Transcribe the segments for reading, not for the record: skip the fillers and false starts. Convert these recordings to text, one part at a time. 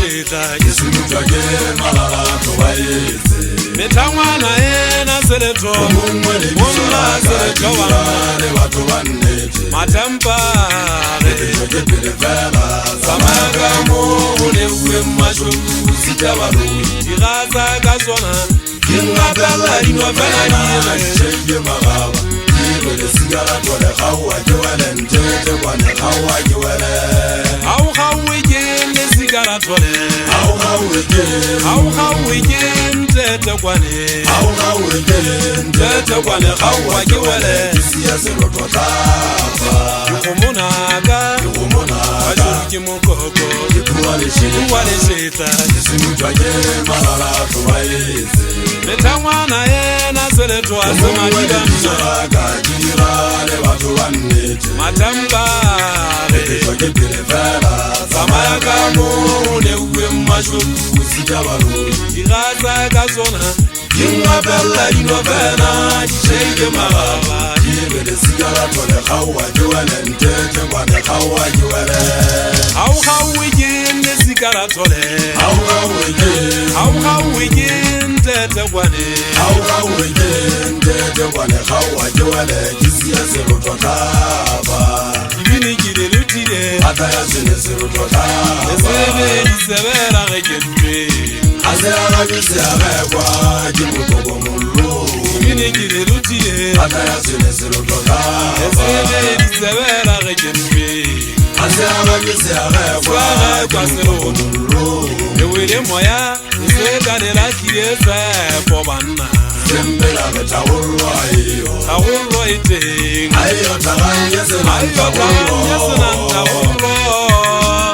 lesheta ke semutwa ke malala tobaetse metangwana ena seletho monna seletho le batho ba nnete matempa ke pele fela samaka mo le bue masho sita barui diraza ka sona ke ngapela dino fela ke magaba ke le sigara tole gawa ke wele ntete kwane gawa ke wele au gawe ke le sigara tole au gawe ke ntete kwane au gawe ke ntete kwane gawa ke wele siya se rotota go monaka ke mokoko ke wa lesheta ke semutwa ke malala tobaetse metangwana ena seletho a semadila ka dira le batho ba nnete matempa ke pele fela samaya ka mo le bue masho sita barui diraza ka sona ke ngapela dino fela ditsheke magaba ke le sigara tole gawa ke wele ntete kwane gawa ke wele au gawe ke le sigara tole au gawe ke ntete kwane au gawe ke ntete kwane gawa ke wele ke siya se rototaba ibini ke le lutile ata ya sene se rototaba sebela ge ke dube a se aga ke se agekwa ke motoko mollo ibini ke le lutile ata ya sene se rototaba sebela ge ke dube a se aga ke se agekwa ke motoko mollo le wele moya se ka le la kiesa po banna sembela ke tagolwa iyo tagollo e teng ayo taganya se nanta tagollo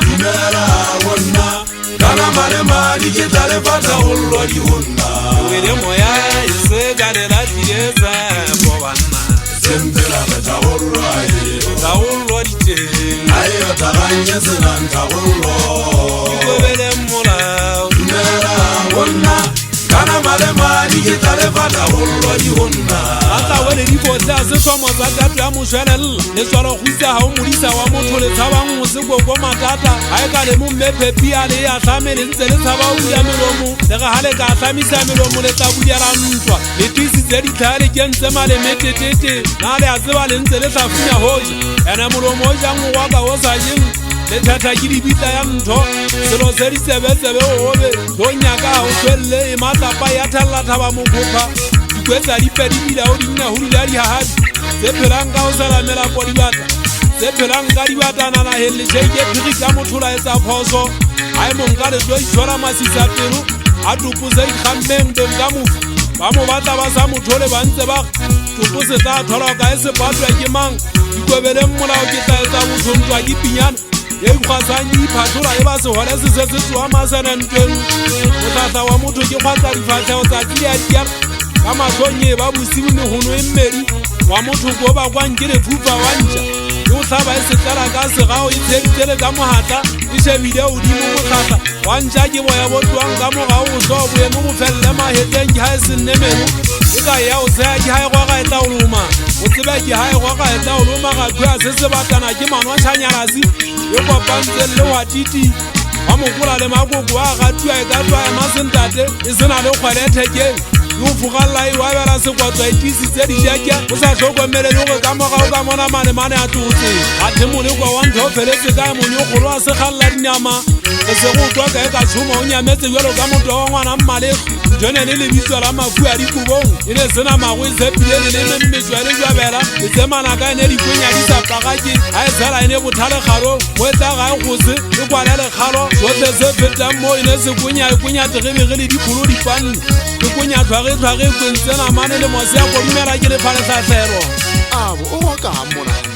dumela gonna kana maremadi ke tlale fa tagolwa di gonna wele moya se ka le la kiesa po banna sembela ke tagolwa iyo tagollo di teng ayo taganya se nanta gollo ikobele molao dumela gonna kana maremadi ke tlale fa tagolwa di gonna ata wele di botsa se tsoma tsa tatu ya moshwelel le tswalo go itse ha o modisa wa motho le tshabang go se go matata ha e ka le mo mmepepi a le ya tlamele ntse le tshaba o ya melomo le ga hale ka tlamisa melomo le tsa budia ra ntwa le tisi tse di tlhale ke ntse male metetete na le a tseba le ntse le tlafunya hoja ena molomo o jang wa ka o sa jeng le thata ke di bitla ya ntho selo se di sebetsebe o be do nyaka o tswelle e matlapa ya thalla thaba mokopa kwetsa di pedi bila o dinna ho dula di hahabi se phelang ka o salamela po di bata se phelang ka di bata na la helle sheke phiri ka mothola etsa phoso ai monka le tlo itshwara masisa pelo a tupuse ikgammeng teng ka mofu ba mo batla ba sa mothole ba ntse ba tupuse tsa thola ka e se patwa ke mang ikwebele mmolao ke tla etsa mothontwa ke pinyana e ikgwasang iphathola e ba se hole se se tsoa masenentweng o tlatla wa motho ke kgwatsa difatlhego tsatsi le a diara ka matlhonye ba bosibu megono e mmedi wa motho ko ba kwang ke lefufa wa ntša le o tlhaba e setlala ka segao e tsheditsele ka mogatla e shebile godimo motlhatla wa ntša ke boya botloang ka mogao go tlo boemo go felele mahetleng ke ga e se nne meno e ka ya o tseya ke ga e gwaga e tla o loma o tsebe ke ga e gwaga e tla o loma gatho ya se se batana ke manwa tšhanyalase e kopantse le wa titi wa mokola le makoko a gatua e ka tlwa ema sentate e sena le kgwelethekeng yo fugalla e wa bela se kwatswa itisitse dijaka o sa hlokomele le go ka mogao ka mona mane a totse a themole kwa wa ntho feletse ka monyogolo a se galla dinyama e se go twa ka e ka tshuma o nyametse jalo ka motho wa ngwana mmalego jone le lebitso la mafu a dikobong e ne sena mago e tshepile le mmetswa le jwa bela e tsemana ka ene dikwenya di sa pagake a e tsela ene bothale kgalo mo e tla ga e gose e kwale lekgalo sotlhe se fetang mo e ne se kwenya e kwenya tegebege le dikgolo dipanne e kwenya tlhwage kwentsena mane le mose ya kodumela ke le phaletlatlhelo abo o go ka mona